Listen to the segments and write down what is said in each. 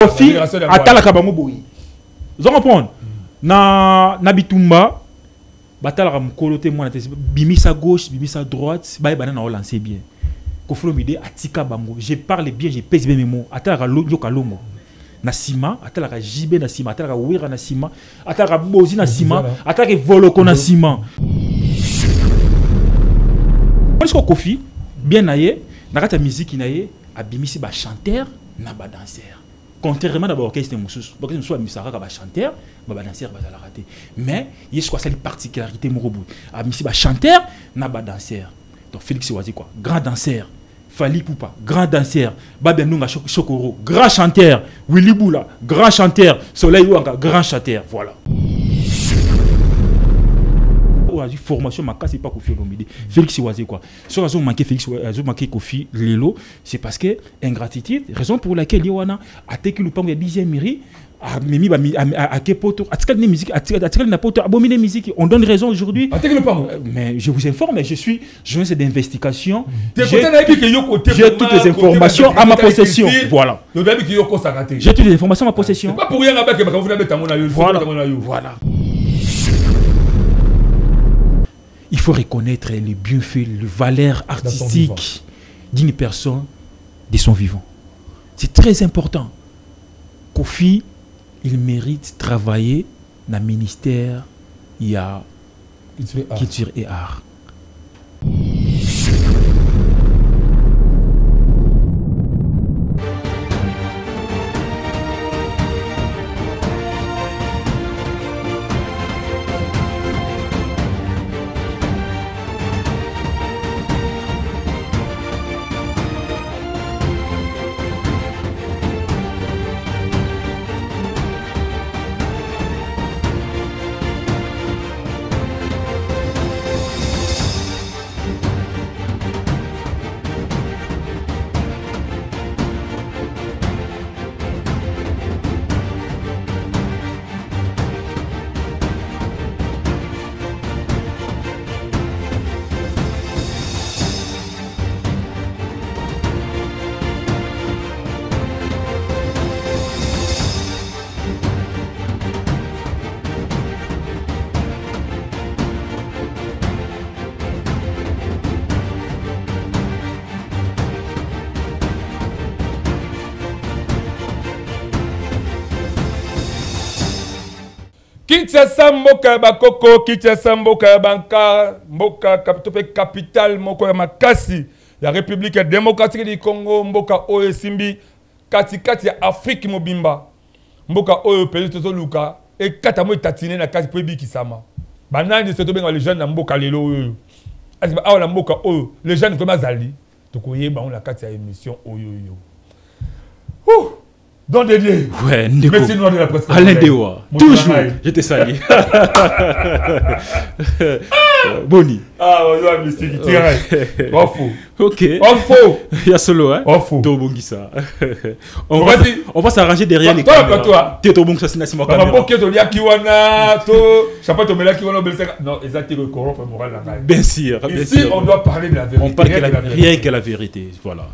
Kofi atalaka bango boyi. Vous comprenez? Na bitumba batalaka mukolo te mwana te bimisa gauche, bimisa droite, ba banana o lancer bien. Kofi Olomide atika bango. Je parle bien, je pèse bien mes mots. Atalaka loka longo. Na sima, atalaka jibe na sima, atalaka wira na sima, atalaka bozi na sima, atalaka voloko na sima. Est-ce que Kofi bien naie, na kata musique naie, abimisi ba chanteur na ba danseur. Contrairement d'abord orchestre mususu, orchestre mususu abimisa ka ba chanteur, ba danseur ba la rater. Mais il y a quoi ça les particularités morobu. Abimisi ba chanteur na ba danseur. Donc Félix Oazi quoi, grand danseur. Fali Poupa, grand danseur. Babenunga Chokoro, grand chanteur. Willy Boula, grand chanteur. Soleil Ouanga, grand chanteur. Voilà. Formation ma casse pas Kofi Olomide. Félix Oazi quoi. Si on a manqué Félix Oazi, manqué Kofi Lelo, c'est parce que ingratitude, raison pour laquelle Yowana a été le premier 10e mairie. À quel poto, à quelle musique, à quelle n'importe abominé musique, on donne raison aujourd'hui. Mais je vous informe, je suis journaliste d'investigation. J'ai toutes les informations à ma possession. Voilà. J'ai toutes les informations à ma possession. Voilà. Il faut reconnaître les bienfaits, les valeurs artistiques d'une personne de son vivant. C'est très important. Kofi, il mérite de travailler dans le ministère Culture et Art. Kinshasa mboka bakoko, Kinshasa mboka banka, mboka capitale moko ya makasi, la République démocratique du Congo, mboka oyo simbi kati ya Afrique mobimba, mboka oyo peli tozo luka et kata mo tatine na kati pebi kisama. Banani se to benga les jeunes na mboka lelo oyo. Asiba awa na mboka oyo, les jeunes comme azali, to koyeba on la kati ya émission oyo yo. Don Dédé. Ouais, merci de la presse. Alain Dewa. Toujours. Je te salue. Boni. Ah, on va mystique. Ofo. Ok. Ofo. Il y a solo, hein. Ofo. Tobongisa. On va s'arranger derrière les caméras. Toi. T'es Tobongisa sinasi mo caméra. Papa to lia kiwana to chapa to mela kiwana belseka. Non, exactement corrompre moral la. Bien sûr. Ici, on doit parler de la vérité. On parle rien que la vérité. Voilà.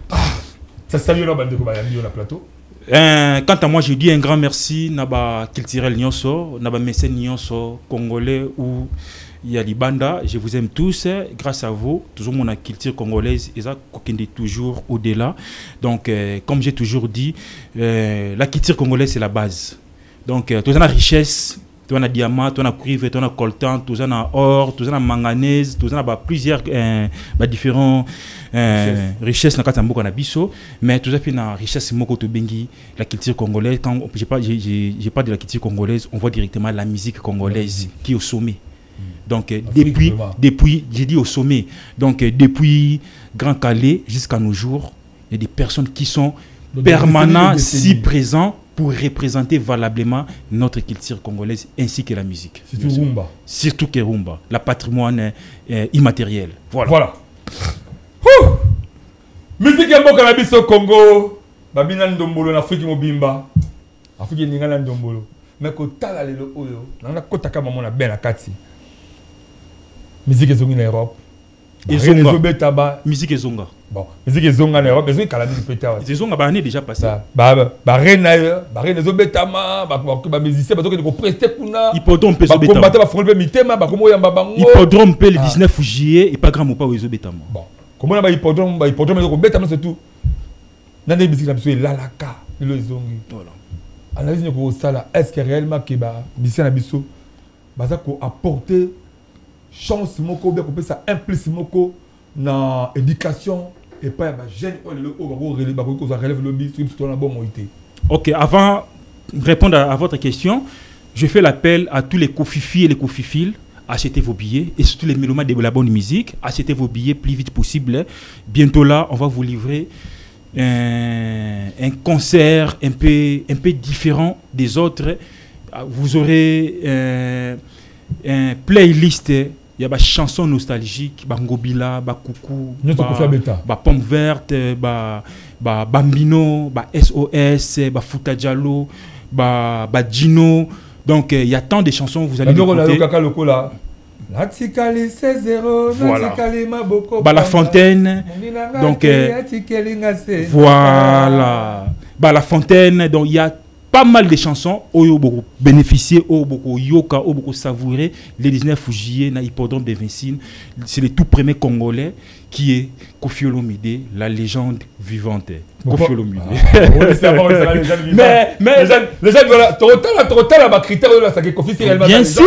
Ça salue la bande de Kobayami au plateau. Quant à moi, je dis un grand merci Naba culturel Nyonso, Naba mécène Nyonso, congolais ou Yalibanda. Je vous aime tous, grâce à vous. Toujours mon culture congolaise, et ça, toujours au-delà. Donc, comme j'ai toujours dit, la culture congolaise, c'est la base. Donc, tout ça, la richesse. Tu as diamant, tu as cuivre, tu as coltan, tu as or, tu as manganèse, tu as plusieurs différents richesses dans le Congo, mais tout ça fait une richesse la culture congolaise. Quand je parle de la culture congolaise, on voit directement la musique congolaise qui est au sommet. Donc depuis j'ai dit au sommet. Donc depuis Grand Calais jusqu'à nos jours, il y a des personnes qui sont permanentes, si présents pour représenter valablement notre culture congolaise ainsi que la musique. Surtout Rumba. Surtout que Rumba, la patrimoine immatériel. Voilà. Musique yambo cannabis au Congo, babina ndombolo na Afrique mobimba. Afrique ningana ndombolo. Mais ko tala lelo oyo, nanga kotaka maman na ben na kati. Musique ezongi na Europe, Ezonga. Musique Ezonga. Bon, musique Ezonga, na besoin kala musique péta. Ezonga ba année déjà passé. Ba reine ezobetama, ba musicien ba ko prester kuna. Hippodrome pe ezobetama. Ba combattre ba frôler mitema ba komo yamba bango. Hippodrome pe le 19 juillet et pas grand pas ezobetama. Bon, comment na ba hippodrome ko betama c'est tout. Nande musique na biso lalaka, le Ezongi. Voilà. Analyse ko sala, est-ce que réellement que ba musicien na biso baza ko apporter chance moko bien ko pesa implice moko na éducation et pas ba jeune relève le bis sur la bonne moité. OK, avant de répondre à votre question, je fais l'appel à tous les cofifis et les cofifiles, achetez vos billets et surtout les mélomanes de la bonne musique, achetez vos billets plus vite possible. Bientôt là, on va vous livrer un concert un peu différent des autres. Vous aurez un playlist, il y a des chansons nostalgiques, Ngobila, Coucou, Pomme Verte, Bambino, SOS, Fouta Diallo, Gino. Donc il y a tant de chansons, vous allez écouter. Voilà. La Fontaine. Donc voilà. La Fontaine. Donc il y a pas mal de chansons où beaucoup bénéficier, où beaucoup yoka, où beaucoup savourer. Le 19 juillet, na hippodrome de Vincine, c'est le tout premier Congolais qui est Koffi Olomide, la légende vivante. Koffi Olomide. Mais les gens voilà, total la critère là, ça que Koffi c'est réellement. Bien sûr.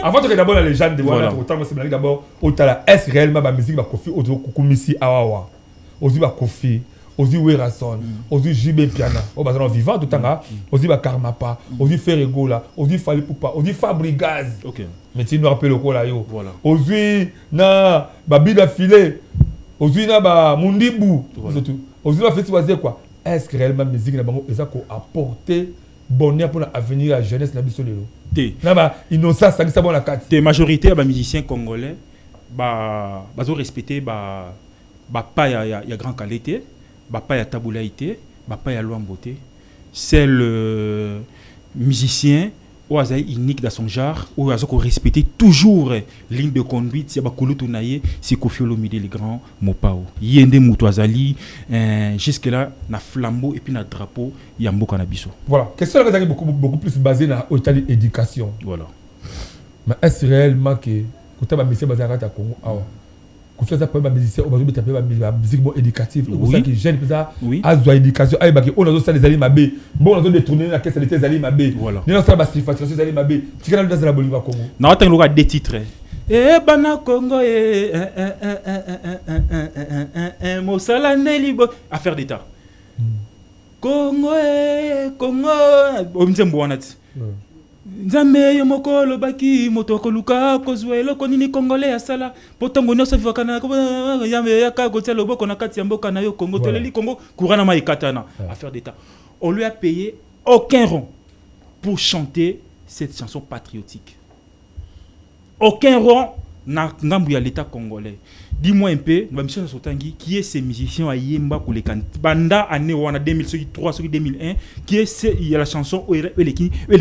Avant que d'abord la légende de voilà, autant moi c'est d'abord autant est réellement la musique ba Koffi Ozo Kukumisi Awawa. Ozi ba Koffi Ozi Werason, Ozi Jibé Piana, au bazar vivant tout temps, Ozi Bakarmapa, Ozi Ferregola, Ozi Falipupa, Ozi Fabrigaz. OK. Mais tu nous rappelles le quoi là yo. Voilà. Ozi na Babida Filé, Ozi na ba Mundibu, tout. Ozi na fait choisir quoi. Est-ce que réellement musique na bango eza ko apporter bonheur pour l'avenir la jeunesse na biso lelo. Na ba innocence ça bon la carte. Des majorité ba musiciens congolais bazo respecter pas ya grand qualité. Pas ya taboulaïté, pas ya loamboté. C'est le musicien ou unique dans son genre, ou a respecter toujours ligne de conduite. Il y a Kouloutou-Naye, c'est Koffi Olomide le grand Mopao. Yende Moutouazali, jusque là, na flambeau et puis na drapeau, il y a Mboka Nabiso. Voilà. Question là beaucoup plus basée dans l'éducation. Voilà. Mais est-ce réellement que quand tu as un musicien basé à Congo, quand tu as un musicien, on va taper la musique éducative. C'est pour ça que jeune ça a besoin d'éducation. On a besoin des alliés mabé. Bon, on a besoin de tourner la caisse des alliés mabé. Voilà. On a besoin de la facilitation des alliés mabé. Tu connais dans la Bolivie Congo. Non, attends, on a des titres. Eh bana Congo Mosala Nelibo affaire d'état. Congo Congo Omzemboanat. Nzambe yo mokolo baki motoko luka kozwelo konini congolais ya sala potango nyoso vivakana yambe yaka kotia loboko na kati ya mboka na yo Congo toleli Congo courana maikatana affaire d'état. On lui a payé aucun rond pour chanter cette chanson patriotique. Aucun rond na ngambu ya l'état congolais. Dis-moi un peu, Michel Sotangi, qui est ces musiciens à Yemba pour les can Banda année on a 2003 2001 qui est il y a la chanson où les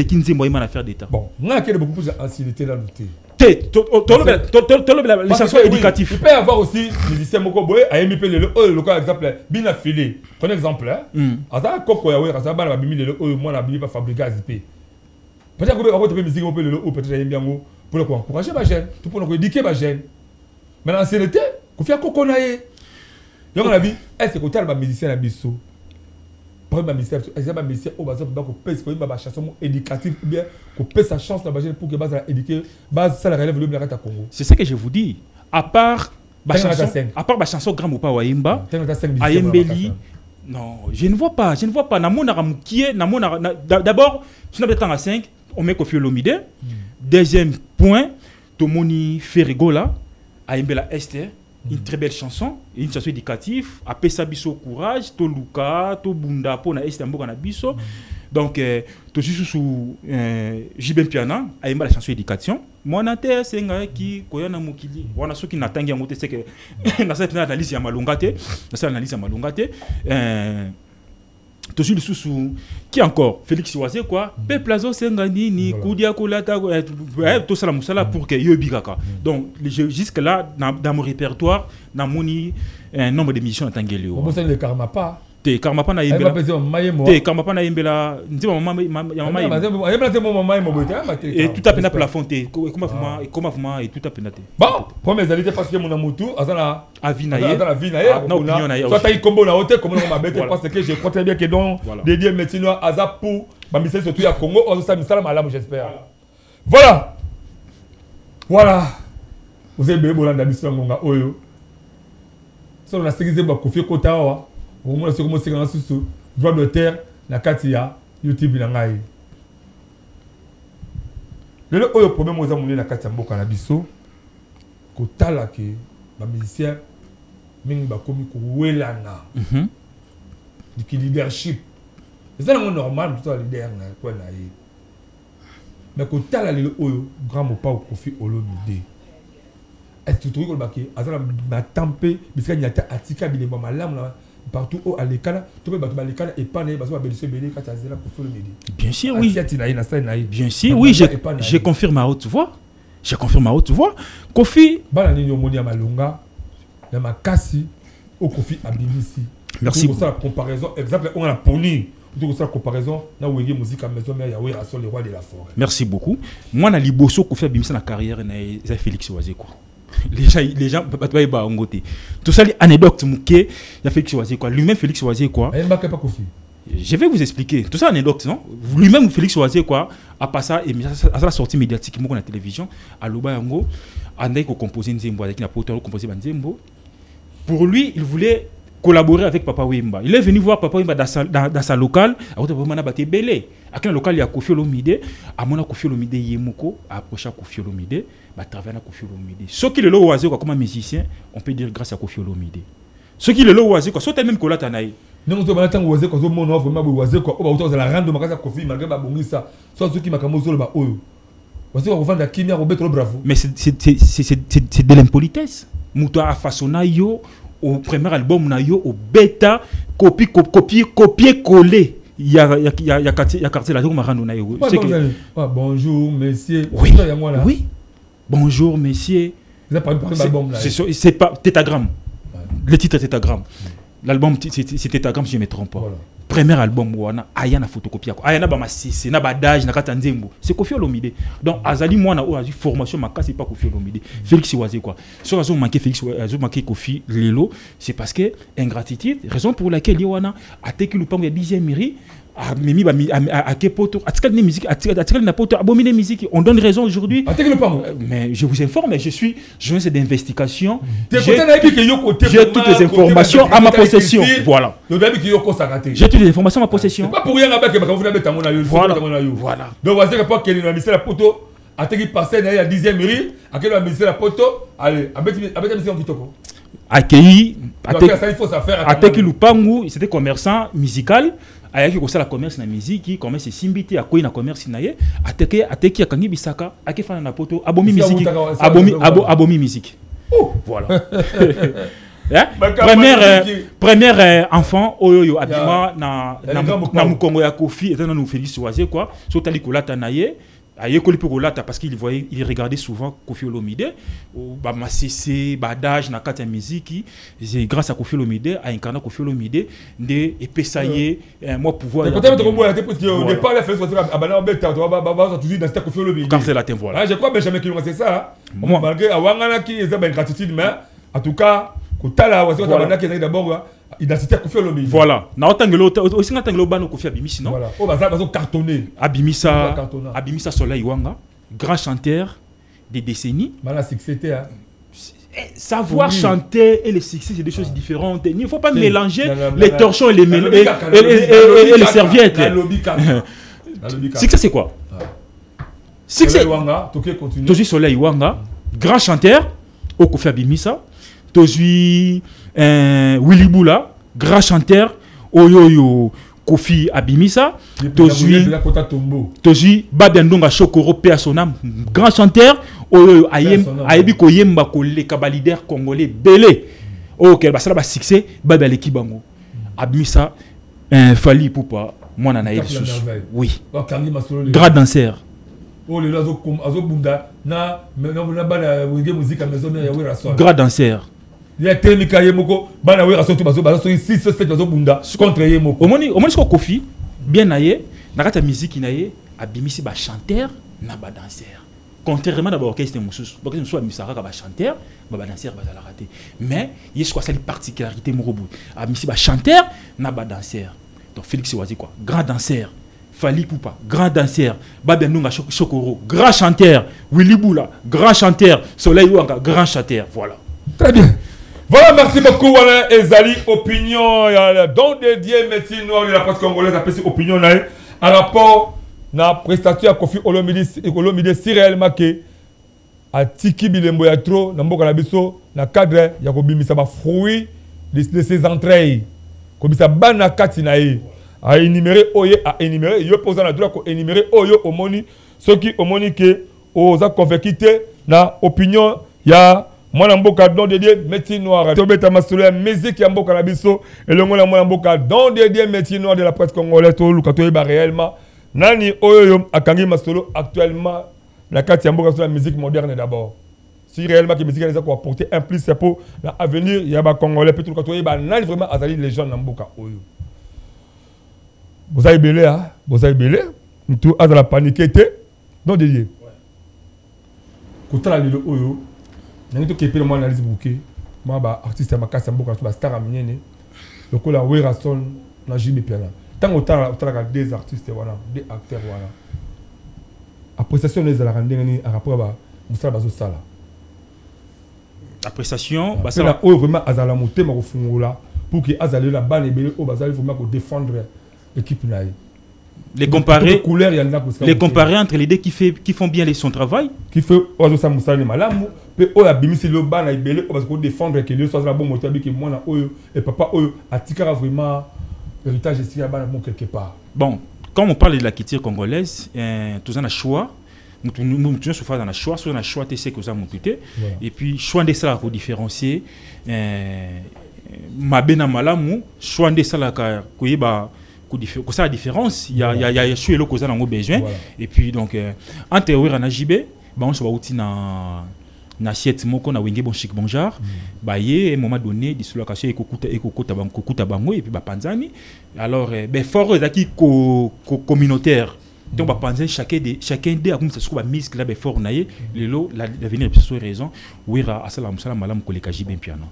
Kinzi Moïma l'affaire d'état. Bon, on a beaucoup plus d'ancienneté là lutter. Les chansons éducatives. Il peut y avoir aussi des musiciens Moko Boy à MP le local exemple bien affilé. Ton exemple là. Asa Koko ya we asa bana bimi le moi na bimi pas fabriquer azipé. Peut-être que on peut musique on peut le peut-être bien pour le encourager ma jeune, tout pour nous éduquer ma jeune. Mais l'ancienneté, qu'on fait un coconaïe. Donc, on a vu, est-ce que tu as un musicien à Bissau? Pas un musicien, un musicien au bazar pour qu'on pèse, qu'on ait une chanson éducative ou bien qu'on pèse sa chance pour que base à éduquer, base ça la relève le à Congo. C'est ça que je vous dis. À part la chanson Grand Mopa Waimba, Ayembeli, non, je ne vois pas. D'abord, si on a peut-être à 5, on met Koffi Olomide. Deuxième point, Tomoni Ferregola. Aimbela Esther, une très belle chanson, une chanson éducative. Après ça, biso courage, to Luka, to Bunda, pour na Esther Mboka na biso. Donc, to juste sous Jibem Piana, Aimbela la chanson éducation. Moi, na terre, c'est un qui koyana mukili. Wana ceux qui n'attendent pas c'est que na cette analyse ya malungate, na cette analyse ya malungate. Toujours le sous qui encore Félix Oisé quoi Peplazo Sengani ni Koudia Koulata tout ça la moussala pour que yo bigaka. Donc jusque là dans mon répertoire dans mon un nombre d'émissions en tangeli. On peut le karma pas. Te karma pas na imbela. Te karma pas na imbela. Ndi maman ya maman. Et tout à peine pour la fonte. Comment vraiment et tout à peine. Bon, premièrealité parce que mon amoutou azana avinaye. Azana avinaye. Soit taille combo na hôtel comme on m'a bête parce que je crois très bien que donc dédié médecin aza pour bamisé surtout à Congo on ça misala malamu j'espère. Voilà. Vous avez bien bolanda mission ngonga oyo. So on a sécurisé ba Kofi Kotawa. Au moins c'est comme c'est dans sous droit de terre na katia YouTube na ngai. Le oyo problème oza mouné na katia mboka na biso ko tala ke ba musicien mingi ba komi ko welana. Du leadership. C'est normal tout leader na quoi na yi. Mais ko tala le oyo grand mo pas Kofi Olomide. Est-ce que tu trouves que azala ma tempé bisika nyata atika bilemba malamu na partout où à l'école, tu peux battre l'école et pas parce que Bélisé Bélé quand tu as là pour faire le midi. Bien sûr, oui. Bien sûr, oui, je confirme à haute voix. Je confirme à haute voix. Kofi. Banani Yomoni à Malunga, il y a ma Kassi au Kofi Abimisi. Merci. Pour ça, la comparaison, exemple, on a poni. Pour ça, la comparaison, là où il y a musique à maison, mais il y a le roi de la forêt. Merci beaucoup. Moi, na liboso Kofi Abimisi na carrière, c'est Félix Oisé quoi. Les gens peuvent pas ngoté. Tout ça, anecdote il y a Félix Oisé quoi. Lui-même Félix Oisé quoi. Je vais vous expliquer. Tout ça anecdote non. Lui-même Félix Oisé quoi a passé à la sortie médiatique à la télévision à Loba Yango andai ko composer Nzembo avec na poto composer Nzembo. Pour lui, il voulait collaborer avec Papa Wemba. Il est venu voir Papa Wemba dans sa locale. À vraiment battu belé. À quel local il y a Kofi Olomide. À mon Kofi Olomide Yemoko a approché Kofi Olomide. Bah travailler avec Kofi Olomide. Ce qui est le oisé quoi comme musicien, on peut dire grâce à Kofi Olomide. Ce qui est le oisé quoi, soit même que là tanaï. Non, on va attendre oisé quoi, on va vraiment oisé quoi. On va autour de la rendre ma Kofi malgré ba bongisa. Soit ceux qui m'a kamozo ba oyo. Oisé on va vendre la kimia Robert bravo. Mais c'est de l'impolitesse. Mouta a façonné yo au premier album na yo au bêta copier coller. Il y a quartier là marano na yo. Bonjour messieurs. Oui. Bonjour messieurs. C'est pas Tétagramme. Le titre est Tétagramme. L'album c'est Tétagramme si je ne me trompe pas. Voilà. Premier album wana ayana photocopie ayana ba masisi na badage na kata Nzembo. C'est Kofi Olomide. Donc azali mwana o azu formation makasi pas Kofi Olomide. Félix Oisé quoi. Si on manqué Félix Oisé manqué Kofi Lelo, c'est parce que ingratitude, raison pour laquelle Yowana a teki le pango ya 10e mairie a mimi ba a kepoto atikali ni musique atikali na poto abominer musique on donne raison aujourd'hui. Mais je vous informe, je suis journaliste d'investigation. J'ai toutes les informations à ma possession. Voilà. J'ai toutes les informations à ma possession. C'est pas pour rien là-bas que vous n'avez pas mon Voilà. Donc voici que pas qu'il a mis la poto a teki passé na ya 10e mairie a qu'il a mis la poto allez avec mission kitoko. Accueilli Ateki Lupangu, c'était commerçant musical. Ayaki ko sala commerce na musique, commerce simbiti akoyi na commerce na ye, ateki akangi bisaka, akefana na poto, abomi musique, abomi musique. Voilà. Première enfant oyo abima na mukongo ya Kofi étant nous Félix Oisé quoi, so tali kolata na ye. Parce qu'il voyait, il regardait souvent Kofi Olomide, bah massé, badage, na kata musique. C'est grâce à Kofi Olomide, à incarner Kofi Olomide, de épessayer moi pouvoir. Quand au départ, la fête soit à Balan Beta, tu vas toujours dans cette Kofi Olomide. Quand c'est la thème, voilà. Je crois Benjamin qui c'est ça. Moi, malgré Awangana qui est une gratitude, mais en tout cas, Kotala, qui est d'abord. Identité Kofi Olomide. Voilà. Na otangelo aussi na tangelo bano Kofi Abimisi non. Voilà. Oh bah ça va cartonner. Abimisa Soleil Wanga, grand chanteur des décennies. Mala succès hein. Savoir chanter et le succès c'est des choses différentes. Il ne faut pas mélanger les torchons et les serviettes. Succès c'est quoi? Succès Wanga, Toké continue. Toji Soleil Wanga, grand chanteur au Kofi Abimisa. Toji Willy Boula, grand chanteur, Oyoyo Kofi Abimisa, Toji Babiandonga Chokoro Personam, grand chanteur, Oyoyo Ayebi Koyemba Kole Kabalider congolais belé. Ok, bah ça va succès, Babi Aleki Bango. Abimisa, Fali Poupa, moi nana les sous. Oui. Grand danseur. Oh les azo bunda na bana musique à maison ya wera so. Grand danseur. Il y a Témika Yemoko, bana wera so to bazo 6 7 bazo bunda contre Yemoko. Omoni ko Kofi bien naye, na kata musique naye abimisi ba chanteur na ba danseur. Contrairement d'abord orchestre Moussous, orchestre Moussous a mis ça ba chanteur, ba danseur ba la rater. Mais il y a quoi ça les particularités morobu. A mis ba chanteur na ba danseur. Donc Félix Wazi quoi, grand danseur. Fali Poupa, grand danseur. Babenunga Chokoro, grand chanteur. Willy Boula, grand chanteur. Soleil Ouanga, grand chanteur. Voilà. Très bien. Voilà, merci beaucoup. Voilà, Ezali, opinion. Don dédié, médecine noire de la presse congolaise, appelle opinion. En rapport na prestation à Kofi Olomide, si réellement que à Tiki Bilembo ya trop, na mboka na biso, na cadre, ya kobimisa ba fruit de ses entrailles. Kobisa bana kati na ye. A énumérer oye, a énumérer, yo posant la droit ko énumérer oyo omoni, ceux qui omoni que aux a converquité na opinion ya mwana mboka don dédié médecine noire. Tobeta masolo ya musique ya mboka na biso, et le mwana mboka don dédié médecine noire de la presse congolaise to lukato yeba réellement. Nani oyo akangi masolo actuellement la carte ya mboka sur la musique moderne d'abord. Si réellement que musique a apporter un plus c'est pour l'avenir, il y a ba congolais peut lukato yeba nani vraiment azali les gens na mboka oyo. Vous avez belé, hein? Vous avez belé. Tout à la panique, non dédié. Quand on a le oyo, n'a pas que moi analyse bouquet. Moi, artiste ma casse, beaucoup de star à miner. Le coup la Werason, n'a jamais piano. Tant autant a des artistes voilà, des acteurs voilà. Appréciation les la rendre à rapport à Moussa Bazo Sala. Appréciation, bah ça. Là, vraiment azala monter ma là pour que azala la balle et belé au bazal il faut vraiment défendre. Équipe là. Les comparer entre les deux qui font bien son travail. Qui fait oiseau ça moussane malamu. Puis on a bimisi le ban à ibele parce qu'on défendre que le soit la bon moteur que moi na oyo et papa oyo atikara vraiment héritage ici à ban bon quelque part. Bon, quand on parle de la culture congolaise, tout ça a choix. Nous toujours sur phase dans choix, sur un choix TC que ça mon côté et puis choix de ça pour différencier mabena malamu, choix de ça la koyeba que ça la différence il y a chez le cause dans besoin et puis donc entre Wera na JB ba on se va outi na assiette moko na wenge bon chic bon genre ba yé à un moment donné di solo caché ekokuta bango et puis ba panzani alors ben fort ezaki communautaire donc ba panzani chacun des a comme ça se ba mise là ben fort naie lelo l'avenir est raison Wera asala musala malam ko le JB piano.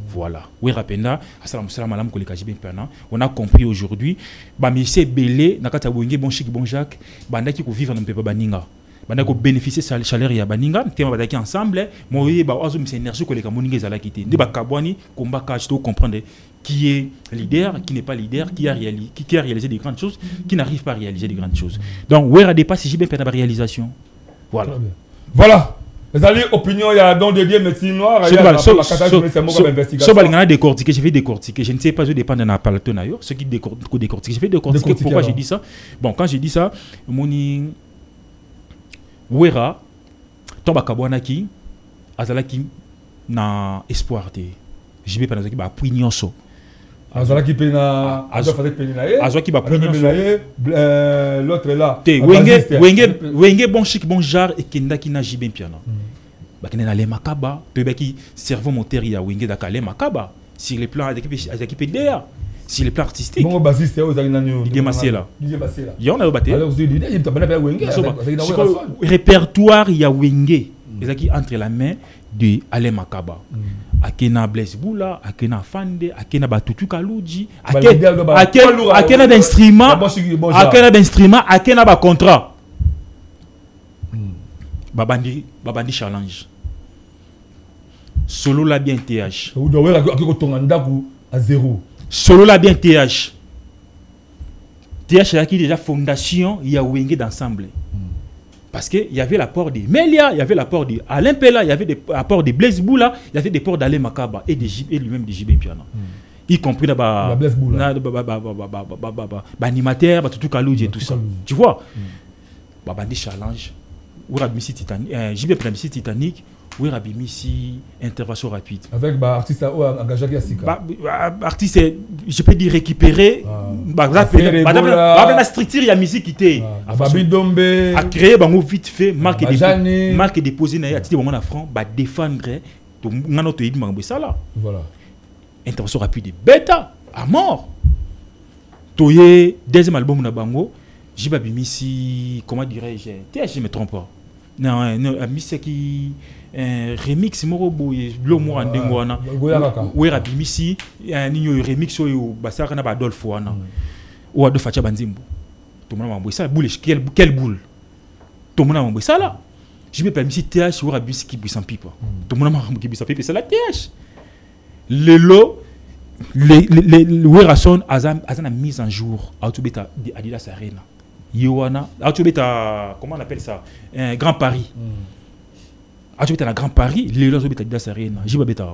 Voilà. Oui, rapenda, on a compris aujourd'hui. Monsieur Belé, Nakata Wenge, bon chic, bon Jacques, Banda qui vivre dans le Baninga. Banda qui bénéficie de chaleur ya Baninga, thème Banda qui ensemble, moi, oiseau, c'est énergie que les Kamoninga zala quitté. Débat Kabwani, combat cache, comprendre qui est leader, qui n'est pas leader, qui a réalisé des grandes choses, qui n'arrive pas à réaliser des grandes choses. Donc, où est dépassé, j'ai bien perdu la réalisation. Voilà. Voilà. Les alliés opinions, il y a don de Dieu médecine noire. Je vais décortiquer. Je ne sais pas, je dépends de la palato d'ailleurs. Ce qui décortique, je vais décortiquer. Pourquoi j'ai dit ça? Bon, quand j'ai dit ça, Moni Wera, Tomba Kabwanaki, Azalaki na espoir de. Je vais pas dans qui appui nyonso. Azalaki pena, Azalaki pena. Azalaki ba l'autre est là. Wenge bon chic bon genre et kendaki na jibe piano. Bakene na le makaba, pebeki cerveau moteur ya Wenge dakale makaba. Sur les plans avec DA, sur les plans artistiques. Bon bassiste aux Agnano. Didier Massela. Il y en a au batté. Alors vous dites il t'a pas Wenge. Répertoire ya Wenge. Ezaki entre la main de Ale Makaba. Akena Blaise Boula, Akena Fande, Akena Batutu Kaluji, Akena d'instruments, Akena ba contrat. Babandi challenge. Solo la bien TH. À zéro. Solo la bien TH. TH a qui déjà fondation, il y a Wenge d'ensemble. Parce qu'il y avait l'apport de Melia, il y avait l'apport de Alain Pella, il y avait l'apport de Blaise Boula, il y avait des ports d'Alain Makaba et lui-même de JB Piano. Y compris l'animateur, tout Kalouji et tout ça. Tu vois? Babandi challenge. JB Piano Titanic, Oui, Rabimisi, intervention rapide. Avec bah, artiste engagé à Sika. Artiste, je peux dire récupérer. La structure, il y a musique qui était. Babi Dombe. A créer, vite fait, marque déposé, il y a un franc, défendre. Voilà. Intervention rapide. Bêta, à mort. Toye, deuxième album na bango. Jibabimisi, comment dirais-je? Je me trompe pas. Non, Miss qui remix morobo lo mo andengo wana. Oui, Rabimisi, un remix au basaka na Adolphe wana. Ou Adolphe Facha Banzimbo. Tout le monde m'a envoyé ça. Boule, quelle boule? Tout le monde m'a envoyé ça là. Je me permis si TH ou Rabimisi qui buisse en pipe. Tout le monde m'a envoyé qui buisse en pipe. C'est la TH. Le lot, les Werason a mise en jour à Autobeta Adidas Arena. Yoana, Autobeta, comment on appelle ça? Un Grand Paris. Autobeta la Grand Paris, les lots Adidas Arena. J'y vais bêta.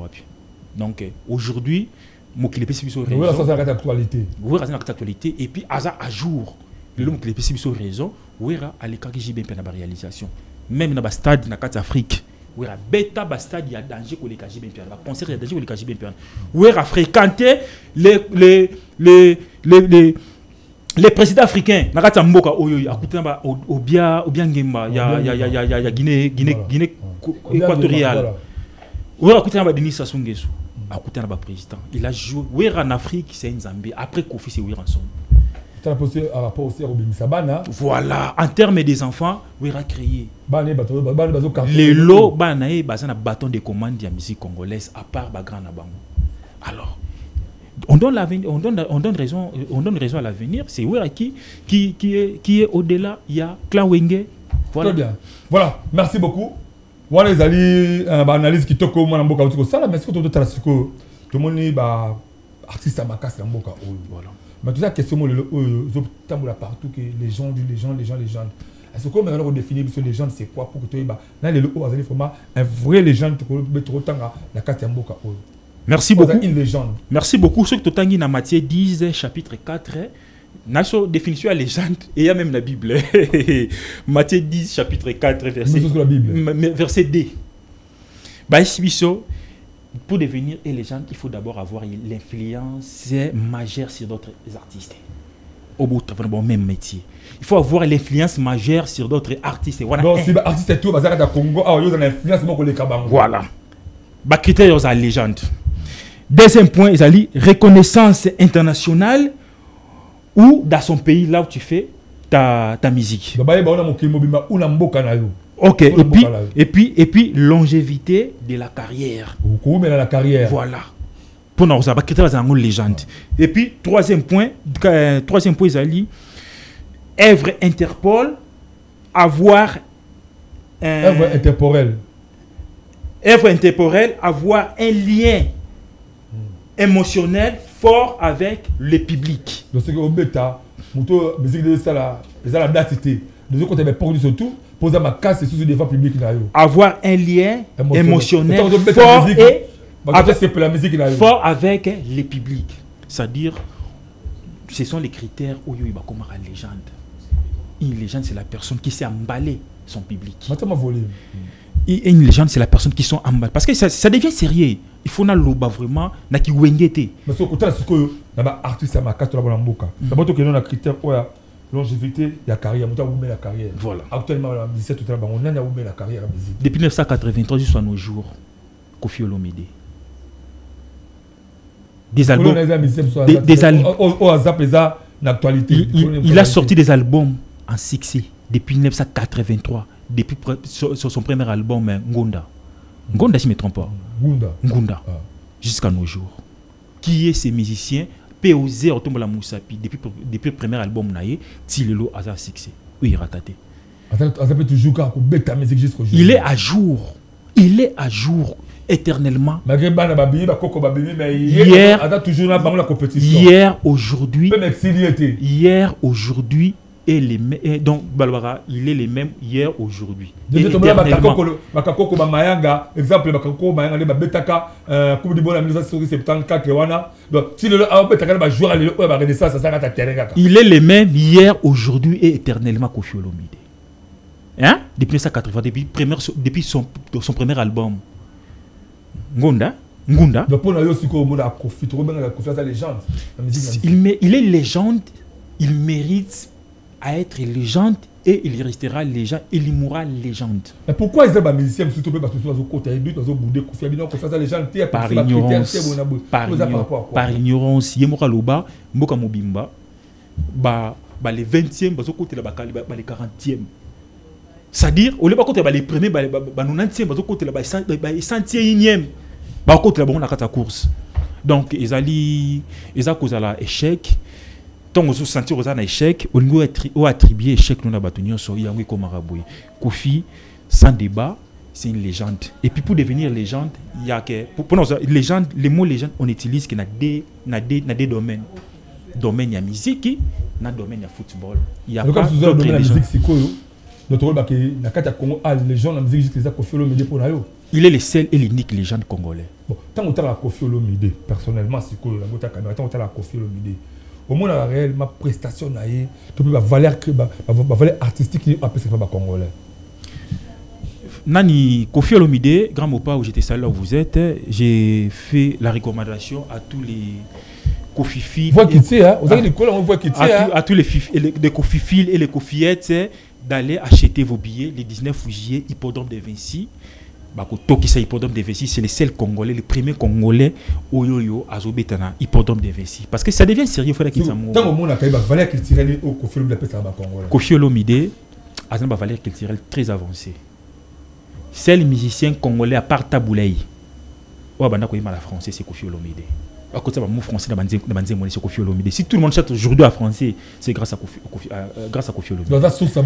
Donc aujourd'hui, mon clip est sur raison. Oui, ça c'est l'actualité. Oui, c'est l'actualité. Et puis à jour, le lot mon clip est sur raison. Oui, à l'écart que j'ai bien la réalisation. Même dans le stade, dans la Afrique. Oui, à bêta bastade, il y a danger pour les KGB bien. Le concert, il y a danger pour les KGB bien. Oui, à fréquenter les présidents africains. Nakata Mboka, au bien Ngimba, il y a Guinée équatoriale. Oui, à côté de Denis Sassou Nguesso, à côté de président. Il a joué. Oui, en Afrique, c'est une Zambie. Après Kofi, c'est Wiranson. Voilà, en termes des enfants, oui, a créé. Les lots, un bâton de commande de la musique congolaise, à part Bagran Nabango. Alors, on donne raison à l'avenir. C'est Wera qui est au-delà. Il y a Clan Wenge. Voilà. Très bien. Voilà, merci beaucoup. Voilà les alliés, analyse qui toque au moins en boca. Ça, mais est-ce que tout le monde est artiste à ma casse en boca. Voilà. Mais tout ça, question, partout que les gens. Est-ce que maintenant on définit que les gens c'est quoi pour que tu aies un vrai légende la carte en boca. Merci beaucoup. Une légende. Merci beaucoup. Ce que tu as dit dans Matthieu 10, chapitre 4, n'a pas définition à légende et il y a même la Bible. Matthieu 10, chapitre 4, verset D. Pour devenir une légende, il faut d'abord avoir l'influence majeure sur d'autres artistes. Au bout de même métier. Il faut avoir l'influence majeure sur d'autres artistes. Voilà. Donc, si l'artiste est tout, il y a Congo, il y a l'influence sur les Kabango. Voilà. Critère de la légende. Deuxième point, il y a reconnaissance internationale ou dans son pays, là où tu fais ta musique. Ok, et puis longévité de la carrière. Voilà. Pour nous, ça va créer une légende. Et puis, troisième point, il y a œuvre Interpol, avoir œuvre intemporelle, avoir un lien émotionnel fort avec le public. Donc, c'est que au bêta, musique de ça là, la datité. De ce côté, mais pour surtout, poser ma casse sur des fois publiques. Avoir un lien émotionnel fort avec le public. C'est-à-dire, ce sont les critères où il y a une légende. Une légende, c'est la personne qui s'est emballée son public. Et une légende, c'est la personne qui sont emballées. Parce que ça devient sérieux. Il faut que vraiment na ki wengete. Mais ce côté c'est que na artiste ma carte la mboka. D'abord que non na critère longévité la carrière, la carrière. Voilà. Actuellement la musique tout on a la carrière la musique. Depuis 1983 jusqu'à nos jours, Koffi Olomide. Des albums il a sorti des albums en succès depuis 1983, depuis son premier album Ngonda. Ngonda, si je ne me trompe pas. Ngunda. Jusqu'à nos jours. Qui est ces musiciens P.O.Z. Otombola Moussapi depuis le premier album naïe, Tilelo a succès. Oui, rataté. Il est à jour. Il est à jour éternellement. Hier, aujourd'hui. Et les mêmes. Donc, Balbara, il est les mêmes hier, aujourd'hui. Exemple, il est les mêmes hier, aujourd'hui et éternellement Koffi Olomide. Hein? Depuis 1980, depuis son premier album. Ngunda. Donc pour nous aussi qu'on a Kofi, tu remets la Kofi à légende. Il est légende, il mérite à être légende et il restera légende, il mourra légende. Mais pourquoi ils sont musiciens surtout parce que sur côté ils doivent bouder Kofi Abidjan Kofi à légende par ignorance, Yemoka Loba, Mboka Mobimba, les 20e, les 40e. C'est-à-dire, au lieu de les premiers, les 90e, les 100e, la course. Donc, ils ont causé l'échec. Tant que vous sentez que vous avez un échec, on a attribué l'échec à Kofi, sans débat, c'est une légende. Et puis pour devenir légende, il y a que. Légende, les mots légende, on utilise dans des domaines. Domaine, il y a musique, il y a domaine, il y a football. Il y a pas d'autres légendes. Il est le seul et l'unique légende congolais. Bon, tant que tu as Kofi Olomide, personnellement, c'est quoi la caméra, tant que tu as Kofi Olomide, au moins la réelle, ma prestation, tu peux la valeur artistique qui est appelée congolais. Nani Kofi Olomide, grand mopa où j'étais salé là où vous êtes, j'ai fait la recommandation à tous les Kofifils. Vous voyez hein? Vous avez des collègues, on voit qui à tous les Kofifils et les Kofiettes d'aller acheter vos billets le 19 juillet, hippodrome de Vinci. Hippodrome de Vinci, c'est le seul Congolais, le premier Congolais Oyoyo Azobetana, hippodrome de Vinci. Parce que ça devient sérieux, il faut qu'il s'amour. Tant que monde a valeur culturelle au Kofi Olomide Congolais. Kofi Olomide a une valeur culturelle très avancée. C'est le musicien congolais à part Taboulaï. La français, c'est Kofi Olomide. À côté de mon français, c'est Kofi Olomide. Si tout le monde chante aujourd'hui à français, c'est grâce à Kofi Olomide. Dans la source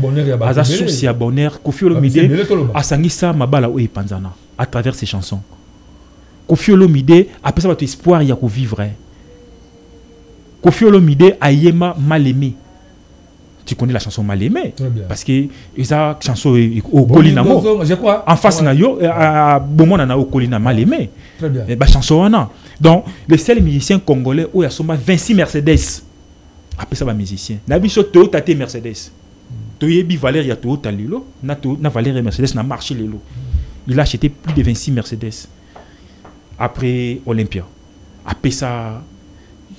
à bonheur, Kofi Olomide a sangisa mabala ou panzana à travers ses chansons. Kofi Olomide après ça votre espoir il y a qu'au vivre. Kofi Olomide a yema mal aimé. Tu connais la chanson Mal aimé parce que esa chanson au Kolinamo en face na yo à bomona na au Kolina Mal aimé. Très bien. Ba chanson wana. Donc le seul musicien congolais où il y a soma 26 Mercedes. Après ça ba musicien. Na biso Toyota T Mercedes. Toyebi Valérie ya Toyota lelo, na Valérie Mercedes na marché lelo. Il a acheté plus de 26 Mercedes. Après Olympia. Après ça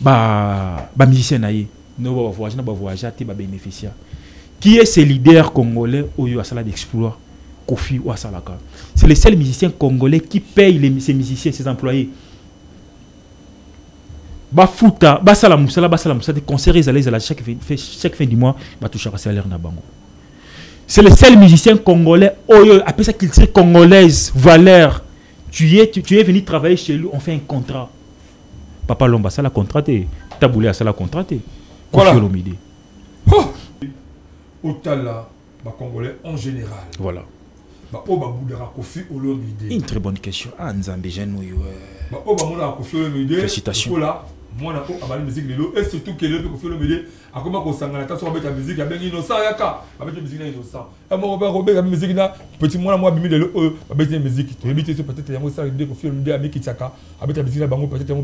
ba musicien naïe. Nous voyager, bénéficiaire. Qui est ce leader congolais au Yasala d'exploit? Kofi Ouassalaka. C'est le seul musicien congolais qui paye ses musiciens, ses employés. Bafuta, basala musala, des concerts chaque fin du mois, toucher un salaire na bango. C'est le seul musicien congolais au après sa culture congolaise, valeur. Tu es venu travailler chez lui, on fait un contrat. Papa Lomba, ça la contraté. Taboulé, ça la contraté. Voilà. Olomide. Otala, Congolais en général. Voilà. Kofi Olomide. Une très bonne question. Félicitations. Moi, je musique et surtout que le Kofi Olomide a commencé à musique avec innocent avec musique innocent. Robert musique là petit moi bimi de avec musique. Tu habites peut-être il y a ça de Kofi Olomide avec Kitaka avec la musique là bango peut-être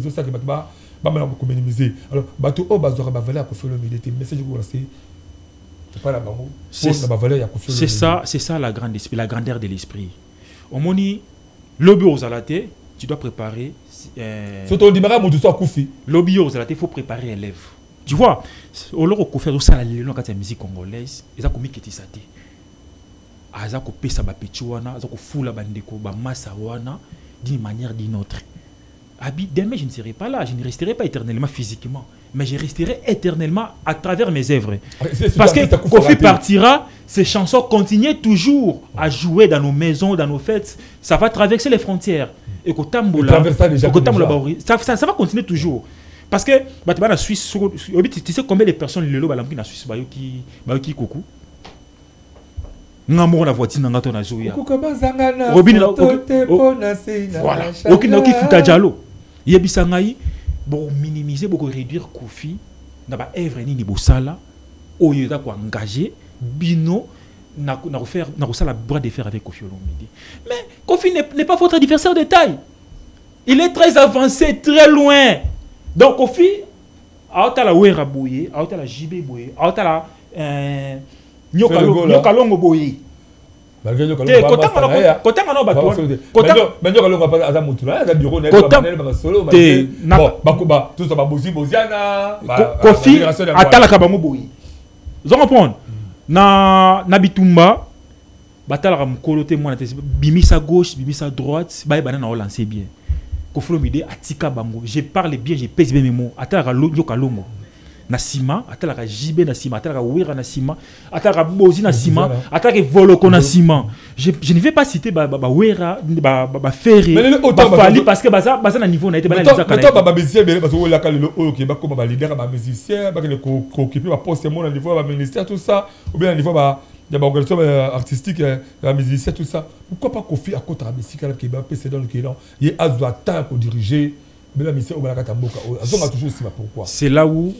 ça qui va communiquer. Alors bateau bazora ba valeur Kofi Olomide message que c'est pas la bango. C'est ça la grandeur de l'esprit. Au moni le bureau aux alaté, tu dois préparer surtout on dit mara moto soit Kofi. Le bureau aux alaté, il faut préparer un élève. Tu vois, au loro ko faire ça la lelo quand la musique congolaise, ils a commis ketisate. Aza ko pesa ba pechuana, aza ko fula bandeko ba massa wana d'une manière ou d'une autre. Demain, je ne serai pas là, je ne resterai pas éternellement physiquement, mais je resterai éternellement à travers mes œuvres. Parce que Kofi partira, ces chansons continuent toujours à jouer dans nos maisons, dans nos fêtes. Ça va traverser les frontières. Et ça va continuer toujours. Parce que la Suisse, tu sais combien de personnes le loba en Suisse qui coucou. Ngamour la voiture na ngato na zoya. Robin la voilà. Aucune futa dialo. Yebisa ngai bon minimiser beaucoup réduire Kofi na ba œuvre ni bosala oyo da ko engager bino na refaire na la bras de fer avec Kofi Olomide. Mais Kofi n'est pas votre adversaire de taille. Il est très avancé, très loin. Donc Kofi a la Wera boye, a la JB boye, a la Nyokalongo boye. malgré que côté ngano ba côté mais nous allons pas à Moutoula à bureau na solo mais bakuba tout ça ba boziana Kofi atala ka bango boyi vous comprenez na bitumba batala ka mukolo te mwana te bimisa gauche bimisa droite ba bana na lancer bien Kofi Olomide atika bango je parle bien je pèse bien mes mots atala ka longo na sima atala jibe na sima atala wira na sima atala bozi na sima atala voloko na sima je ne vais pas citer ba wira ba ferry ba fali parce que baza na niveau na été ba na mais toi ba musicien bien parce que la kale o ki ba comme ba leader ba musicien ba que ko occuper ba poste mon niveau ba ministère tout ça ou bien au niveau ba il y a des organisations artistiques, la musicien, tout ça. Pourquoi pas Kofi à côté de la musique qui va passer dans le Kélan? Il a besoin de temps pour diriger. Mais la musique, on va la toujours aussi pourquoi. C'est là où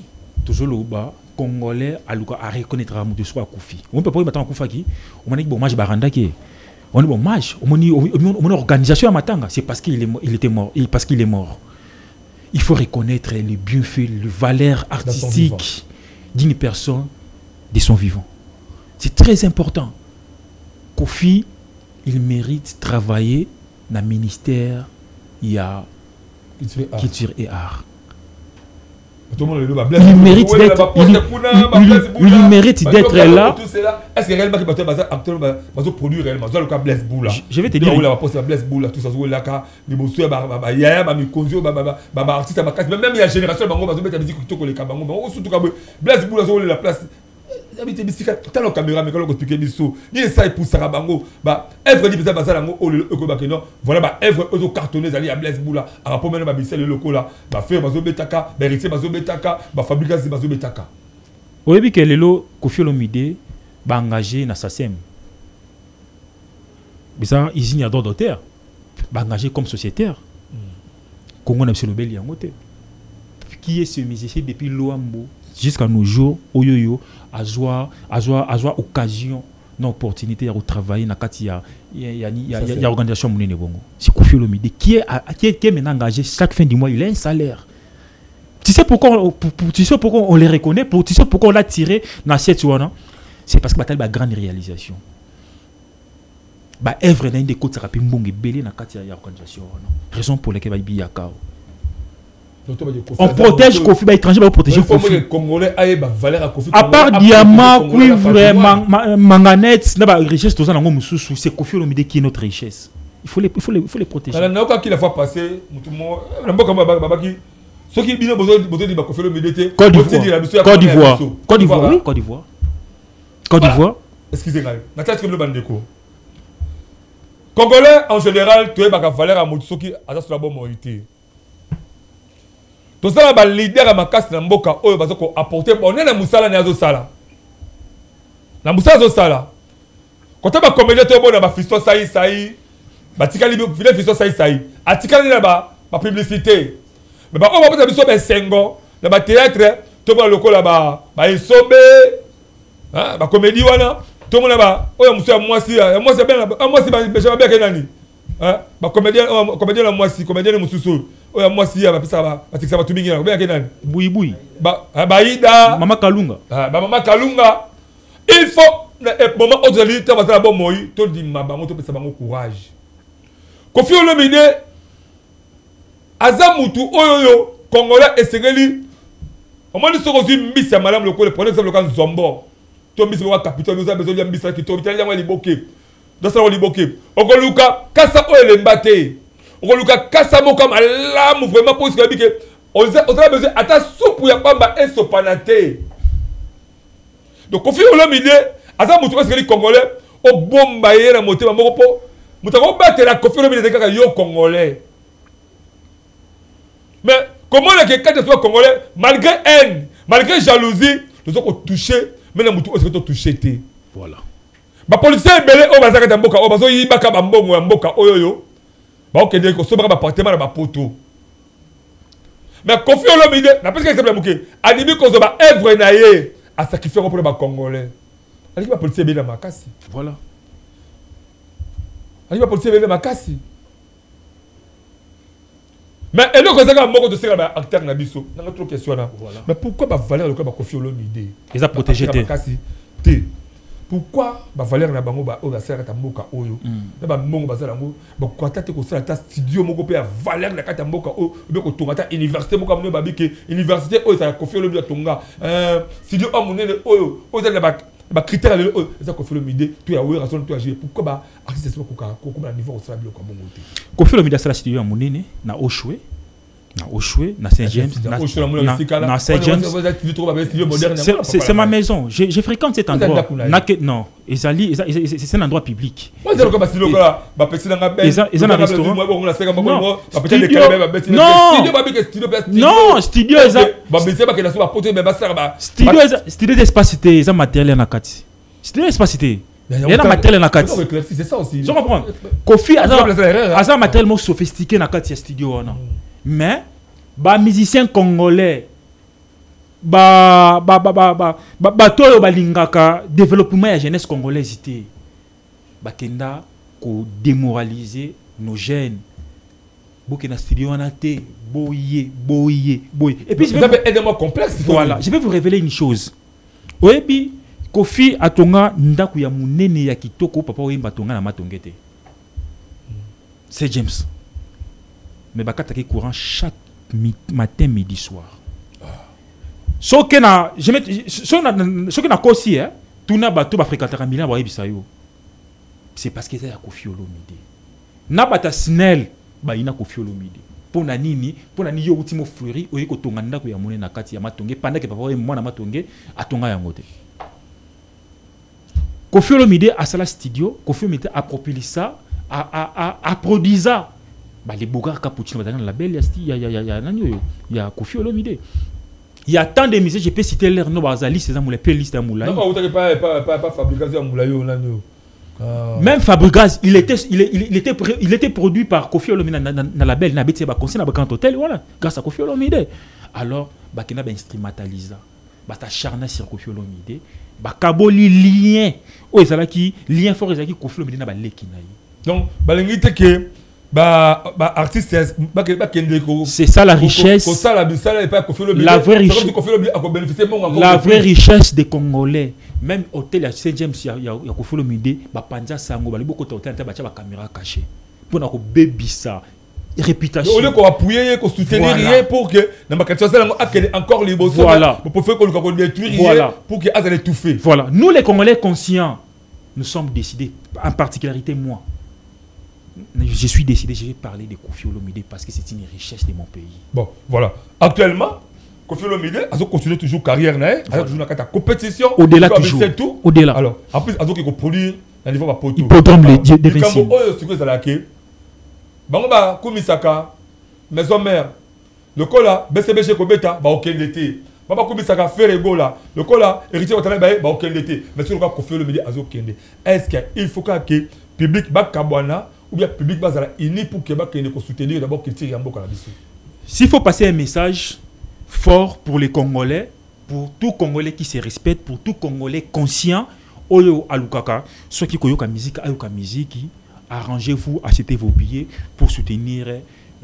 toujours le bas congolais a reconnaître à Moutoussou à Kofi. On peut pas y mettre Kofi qui on a dit bon match baranda qui on dit bon match on organisation à Matanga c'est parce qu'il était mort et parce qu'il est mort. Il faut reconnaître les bienfaits, les valeurs artistiques d'une personne de son vivant. C'est très important. Kofi, il mérite de travailler dans le ministère il y a culture et art. Il mérite d'être là. Est-ce que réellement actuellement produire réellement Blaise Boula? Je vais te dire. Blaise Boula, tout ça, les monsieur, artiste, même il y a génération de musique Blaise Boula, la place. Habité bisika talo caméra mais quand on explique biso ni ça pour ça bango ba œuvre di bizaba ça lango ko ba keno voilà ba œuvre auto cartonnées ali à Blaise Boula à rapport même ba bisel le local là ba faire bazo betaka ba héritier bazo betaka ba fabrication bazo betaka oyebi ke lelo Kofi Olomide ba engagé na SACEM bisa usine ya droit d'auteur ba engagé comme sociétaire Congo na monsieur Lobeli yango te qui est ce musicien depuis Loambo jusqu'à nos jours oyoyo azwa occasion une opportunité de travailler dans la organisation monene bongo c'est Kofi Olomide qui est maintenant engagé chaque fin du mois il a un salaire. Tu sais pourquoi on les reconnaît, tu sais pourquoi on l'a tiré dans cette zone, c'est parce que bataille ba grande réalisation ba œuvre na inde côté rapide mbonge belé na kati ya organisation raison pour laquelle ba biyaka on protège Kofi, bah étranger va protéger Kofi. À part diamant, cuivre, manganèse, richesse, tout ça, c'est Kofi Olomide qui est notre richesse. Il faut les protéger. Quand il a fois passé, ceux qui ont besoin de Kofi Olomide, Côte d'Ivoire. Oui, Côte d'Ivoire. Excusez-moi. Congolais en général, tu es valeur à Moutsoki, à la bonne moralité. Tout ça, les leaders à ma casse dans Mboka, eux, ils vont apporter. On est dans Moussala, on est dans Sala. Dans Moussala, Sala. Quand on va comédie, tu es dans Fisto Saï, Batikali, Fisto Saï. Atikali, là-bas, ma publicité. Mais on va pas besoin de Sengo, dans le théâtre, tu vois le local là-bas, il sobe, ma comédie, voilà. Tout le monde là-bas, oh, moi, c'est bien, moi, c'est bien, Kenani. Ma comédien, la moi, si, comédien, le Moussou. Oya mwasi ya bapisa ba batikisa ba tubingi na ko bien kenani buyi baida mama Kalunga mama Kalunga il faut moment aujourd'hui ta bazala bon moyi to di mabango to pesa bango courage Kofi Olomide azamutu oyoyo congolais esengeli omoni soko zi mbisa malamu lokole prenez exemple kan Zombo to mbisa wa capitaine nous a besoin de mbisa ki to bitali yango liboke do sa liboke okoluka kasa oyo lembate on luka kasamo comme là vraiment pour ce que on a besoin à ta soupe ya pamba et sopanate donc Kofi Olomide asa mutu parce que les congolais au bomba yera motema moko po mutako battre la Kofi Olomide kaka yo congolais mais comment les quelqu'un soit congolais malgré haine malgré jalousie nous avons touché mais la mutu est-ce que tu touché té voilà ba policier belé o bazaka ta mboka o bazo yibaka ba mbongo ya mboka oyoyo. Bon, que des consommateurs appartement dans ma poteau. Mais Kofi Olomide, n'a pas exemple mouké. Adimi qu'on va œuvre naïe à sacrifier pour les Congolais. Ali va policer bien dans ma casse. Voilà. Ali va policer bien dans ma casse. Mais et donc ça moko de ces acteurs na biso. N'a trop question là. Mais pourquoi va valer le Kofi Olomide? Ils a protégé té. pourquoi ba valeur na bango ba o ba sera ta mboka oyo na ba mbongo ba sala ngo ba ko tata ko sala ta studio moko pe ya valeur na kata mboka o be ko tonga ta université moko amone ba bike université oyo ça ko felo bi tonga studio amunene oyo o za ba critère le oyo ça ko felo mide to ya oyo raison to ya jouer pourquoi ba artiste ko na niveau ko sala bi ko bongo te ko felo mide sala studio amunene na Oshwe na Saint-James, na Saint-James. C'est ma maison. Je fréquente cet endroit. Non, c'est un endroit public. Non, studio d'espacité, c'est matériel na kati. Studio d'espacité. Il y a un matériel na kati. C'est ça aussi. Je comprends. Kofi a un matériel sophistiqué na kati studio na. Mais ba musicien congolais toyo balingaka développement ya jeunesse congolaise ité bakenda ko démoraliser nos jeunes bokena studio wana té boye et puis ça fait énormément complexe. Voilà, je vais vous révéler une chose. Oyebi Kofi atonga ndaku ya munene ya kitoko papa oyemba tonga na matongete. C'est James. Mais bakata ki courant chaque matin, midi, soir. Ce que na kosi tout na bato ba fréquenter un million ba bisayo. C'est parce que ça ya Koffi Olomide. Na bata snell ba ina Koffi Olomide. Pona nini yo ultimo fleury oye ko tonga ndako ya monene na kati ya matonge pendant que papa oye mwana matonge atonga ya ngote. Koffi Olomide a sala studio, Koffi Olomide a propulsé ça, a produit ça. Les Bogar Capuchino, dans la belle, il y a Koffi Olomide. Il y a tant de musées, je peux citer l'air no Bazali, c'est les playlists à Moulay. Non, vous n'avez pas Fabricaz à Moulay. Même Fabricaz, il était produit par Koffi Olomide dans la belle, il a conseillé dans le hôtel, voilà, grâce à Koffi Olomide. Alors, il a instrumentalisé, il a acharné sur Koffi Olomide, il a kaboli lien, lien fort, il a Koffi Olomide dans le donc, c'est ça la richesse. La vraie richesse des Congolais. Même hôtel à Saint-James, il y a Koffi Olomide, Panza Sango, beaucoup d'hôtels, il y a des caméras cachées. Pour nous baby ça. Réputation. Au lieu qu'on appuie, qu'on soutenir rien pour que dans ma question encore les beaux pour faire qu'on détruire pour que ça étouffer. Voilà. Nous les Congolais conscients, nous sommes décidés, en particularité moi. Je suis décidé, je vais parler de Koffi Olomide parce que c'est une richesse de mon pays. Bon, voilà. Actuellement, Koffi Olomide a continué toujours carrière, a toujours dans la compétition. Au-delà toujours. Au-delà. Alors, en plus, il a produit à niveau de poteau. Il podrome les récits. Bangoba Kumisaka, maison mère. Le cola, BCBG Kobeta, aucun été. Baba Kumisaka, Ferregola. Le cola, héritier au Tanabaye, aucun été. Mais sur le cas Koffi Olomide, est-ce qu'il faut que le public Bakabwana ou bien le public bazala uni pour que soutenir d'abord qu'il tire Yambo Kanabisu. S'il faut passer un message fort pour les Congolais, pour tout Congolais qui se respecte, pour tout Congolais conscient, Oyo Alukaka, ceux qui koyoka musique, ayoka musique, arrangez-vous, achetez vos billets pour soutenir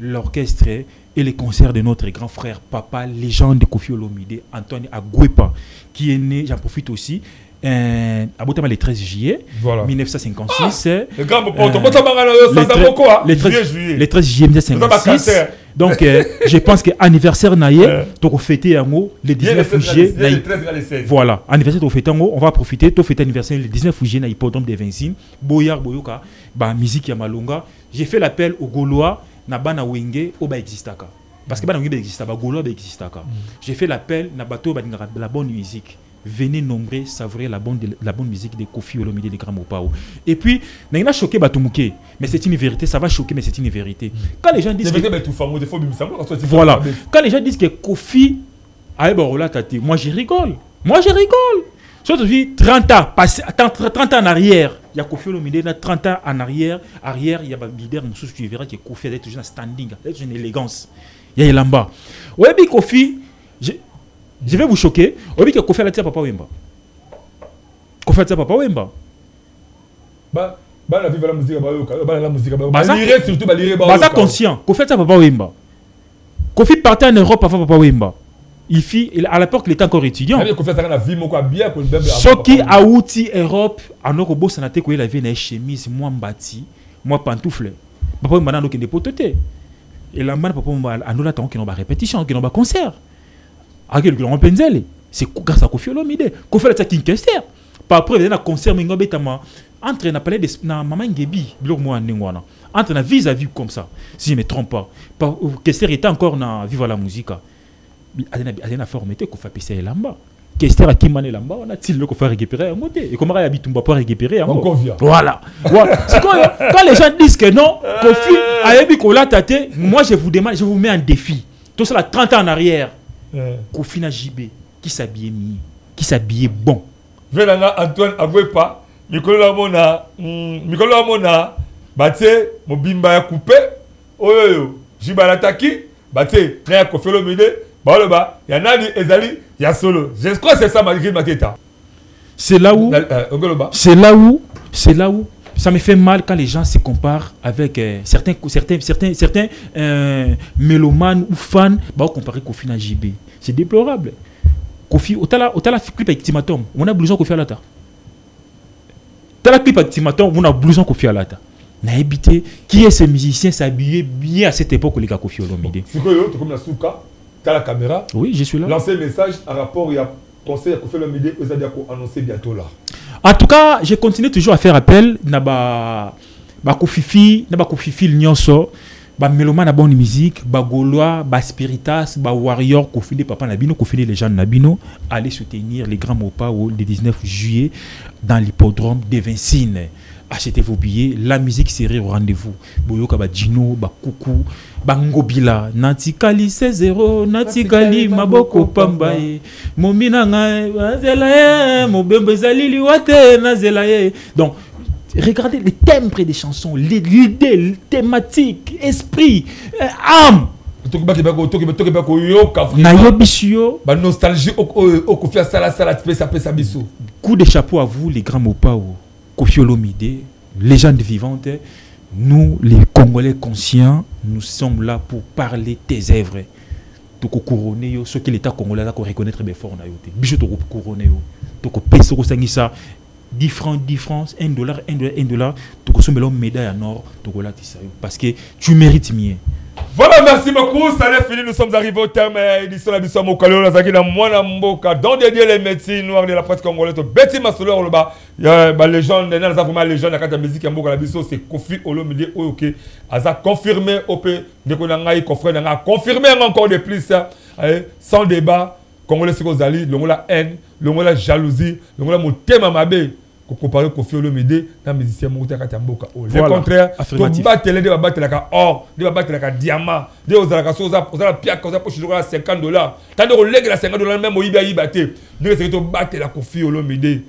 l'orchestre et les concerts de notre grand frère papa, légende de Koffi Olomide, Antoine Agwepa, qui est né, j'en profite aussi, le 13 juillet 1956. Le 13 juillet 1956. Donc, je pense que l'anniversaire naïe, tu fêter le 19 juillet. Voilà, anniversaire tu fêter on va profiter, tu fêter anniversaire le 19 juillet dans l'hippodrome de Vinci. Boyar Boyoka, musique ya malonga. J'ai fait l'appel aux Gaulois, na bana wenge oba existaka. Parce que bana wenge exista, ba Gaulois ba existaka. J'ai fait l'appel na bateau la bonne musique. Venez nombrer, savourer la bonne musique de Koffi Olomide de Grand Mopao. Et puis, n'a pas choqué Batumouké, mais c'est une vérité, ça va choquer, mais c'est une vérité. Quand les gens disent voilà, quand les gens disent que Koffi a moi je rigole. Surtout 30 ans, 30 ans en arrière, il y a Koffi Olomide, 30 ans en arrière, il y a un leader, tu verras que Koffi est toujours un standing, est une élégance. Il y a là-bas. Ouais, puis Koffi, je vais vous choquer. On dit que Koffi a papa Wemba. Koffi a papa Wemba. La vie la musique, la lire surtout la lire. Baza conscient. Koffi a papa Wemba. Koffi partait en Europe avant papa Wemba. à l'époque, il était encore étudiant. Ce qui a outil Europe, en Europe, ça n'a pas été la vie d'une chemise, moi mbati, moi pantoufle. Papa m'a dit qu'il pototé. Et la man papa m'a dit qu'il y a répétition, qu'il y a concert. Qu'il y a pensel. C'est grâce à Kofi Olomide. Kofi Olomide qui Kester. Par après, il y a un concert entre na parler de maman Ngebi, entre na vis-à-vis comme ça, si je ne me trompe pas. Kester était encore na Viva la musique. Adena formité ko fa pesa lamba Kester a kimane lamba on a til le ko fa récupérer en côté et comment il bitumba pour récupérer encore voilà c'est quand les gens disent que non Kofi ayebi ko la tate moi je vous demande je vous mets en défi tout ça là 30 ans en arrière Kofi na JB qui s'habillait mieux qui s'habillait bon venanga Antoine Agwepa mikolo mona batie mobimba ya coupé oyo jibala taki batie na Kofi Olomide. Il y a Nani Ezali, il y a Solo. Je crois que c'est ça, Malgré Mateta. C'est là où ça me fait mal quand les gens se comparent avec certains mélomanes ou fans, comparé Kofi na JB. C'est déplorable. Kofi, au tala clip avec Timatom, on a besoin Kofi Alata. Tala clip avec Timatom, on a besoin Kofi Alata. N'a habité qui est ce musicien s'habillait bien à cette époque où les gars Kofi Olomide. C'est comme la souka. T'as la caméra. Oui, je suis là. Lancer un message à rapport, il y a conseil à Kofi Olomide, vous allez annoncer bientôt là. En tout cas, je continue toujours à faire appel. Naba Kofifi, Nyonso, Méloma na bonne musique, Gaulois, Spiritas, Warrior, Kofi de Papa Nabino, Kofi les gens Nabino, aller soutenir les grands Mopa le 19 juillet dans l'hippodrome de Vincine. Achetez vos billets, la musique serait au rendez-vous. Boyoka Djino, Koukou, Ngobila, Natikali 16-0, Natikali Maboko Pambaye, Momina Nazelaye, Mobembe Zalili Wate Nazelaye. Donc, regardez les thèmes des chansons, l'idée, les thématiques, esprit, âme. Nostalgie, coup de chapeau à vous, les grands Mopao. Kofi Olomide, légende vivante, nous les Congolais conscients, nous sommes là pour parler tes œuvres. Donc couronner ce que l'État congolais a reconnaître bien fort na yote. Bijou to couronner yo. Donc peso ko sangisa 10 francs, $1, $1. Donc sommes l'homme médaille en or, donc là parce que tu mérites mieux. Voilà, merci beaucoup. Ça est fini. Nous sommes arrivés au terme de l'édition de la mission Mokalo. Nous avons dans les médecins noirs de la presse congolaise. Betty Masolo, la légende, la légende de la musique c'est Kofi Olomide. Ok, a confirmé, confirmé encore de plus, sans débat. Congolais, c'est qu'on a la haine, la jalousie, le thème à Mabé. Comparé Kofi Olomide dans musicien Mouta Katamboka. Le contraire, tu battre les deux battre la or, deux battre la diamant, deux aux la pierre comme ça pour $50. Tant de relègue la $50 même au Ibaï batté. Nous c'est que battre la Kofi Olomide.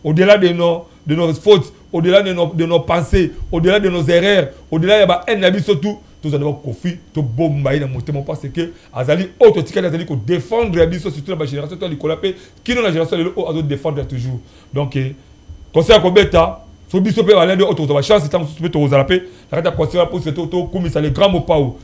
Au-delà de nos fautes, au-delà de nos pensées, au-delà de nos erreurs, au-delà de un habit surtout, tous avons Kofi, tout bombaï dans mon thème parce que Azali autre ticket Azali ko défendre la surtout la génération de Nicolas P qui dans la génération de l'autre à défendre toujours. Donc conseil à Kobeta, sur le biseau, à l'un de autres, la chance, c'est un peu aux alapés, la carte à conseiller pour cet auto, comme ça, les grands mots pas où.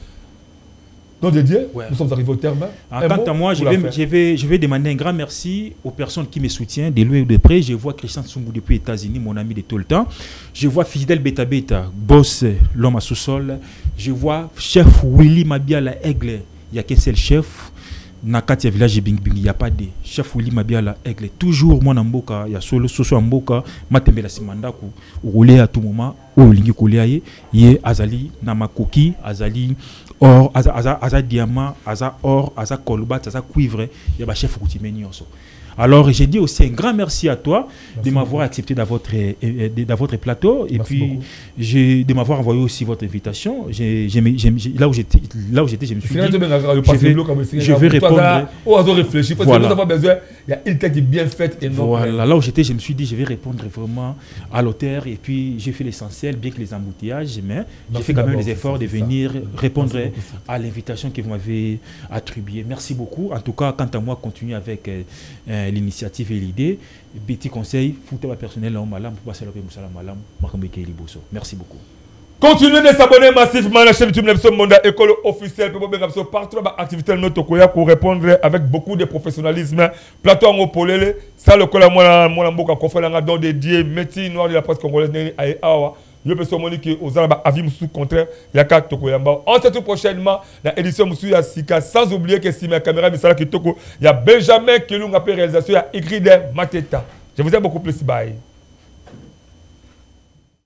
Donc, Didier, nous sommes arrivés au terme. Quant à moi, je vais demander un grand merci aux personnes qui me soutiennent, de loin ou de près. Je vois Christian Tsumbu depuis les États-Unis, mon ami de tout le temps. Je vois Fidel Beta Beta, boss, l'homme à sous-sol. Je vois chef Willy Mabiala Aigle. Il n'y a qu'un seul chef. Nakatia village Bing Bing, il n'y a pas de chef Willy Mabiala Aigle. Toujours moi Namboka, il y a solo soso Mboka, Matembe la Simandaku, roulé à tout moment, au lingi koliaye, yé Azali, Namakoki, Azali, or, Aza diamant, Aza or, Aza kolbat, Aza cuivre, il y a chef Routimeni aussi. Alors, j'ai dit aussi un grand merci à toi de m'avoir accepté dans votre plateau et puis de m'avoir envoyé aussi votre invitation. Là où j'étais, je me suis dit, je vais répondre. Il y a une tête qui est bien faite et non. Voilà, là où j'étais, je me suis dit, je vais répondre vraiment à l'auteur et puis j'ai fait l'essentiel, bien que les embouteillages, mais j'ai fait quand même les efforts de venir répondre à l'invitation que vous m'avez attribuée. Merci beaucoup. En tout cas, quant à moi, continuez avec l'initiative et l'idée. Petit conseil, foutre personnel là, malam, pour passer le malam, merci beaucoup. Continuez de s'abonner massivement à la chaîne YouTube Nepson Monda École officielle pour partout dans l'activité de notre Koya pour répondre avec beaucoup de professionnalisme. Plateau en polele, ça le cola moi mboka conférence dans dédié métier noir de la presse congolaise à awa. Je peux seulement que aux arabes avis sous contraire yaka tokoyamba. On se retrouve prochainement dans l'édition Moussou ya Sika sans oublier que si ma caméra misala ki toko, il y a Benjamin Kelung après réalisation, il y a Igrid Mateta. Je vous aime beaucoup plus, bye.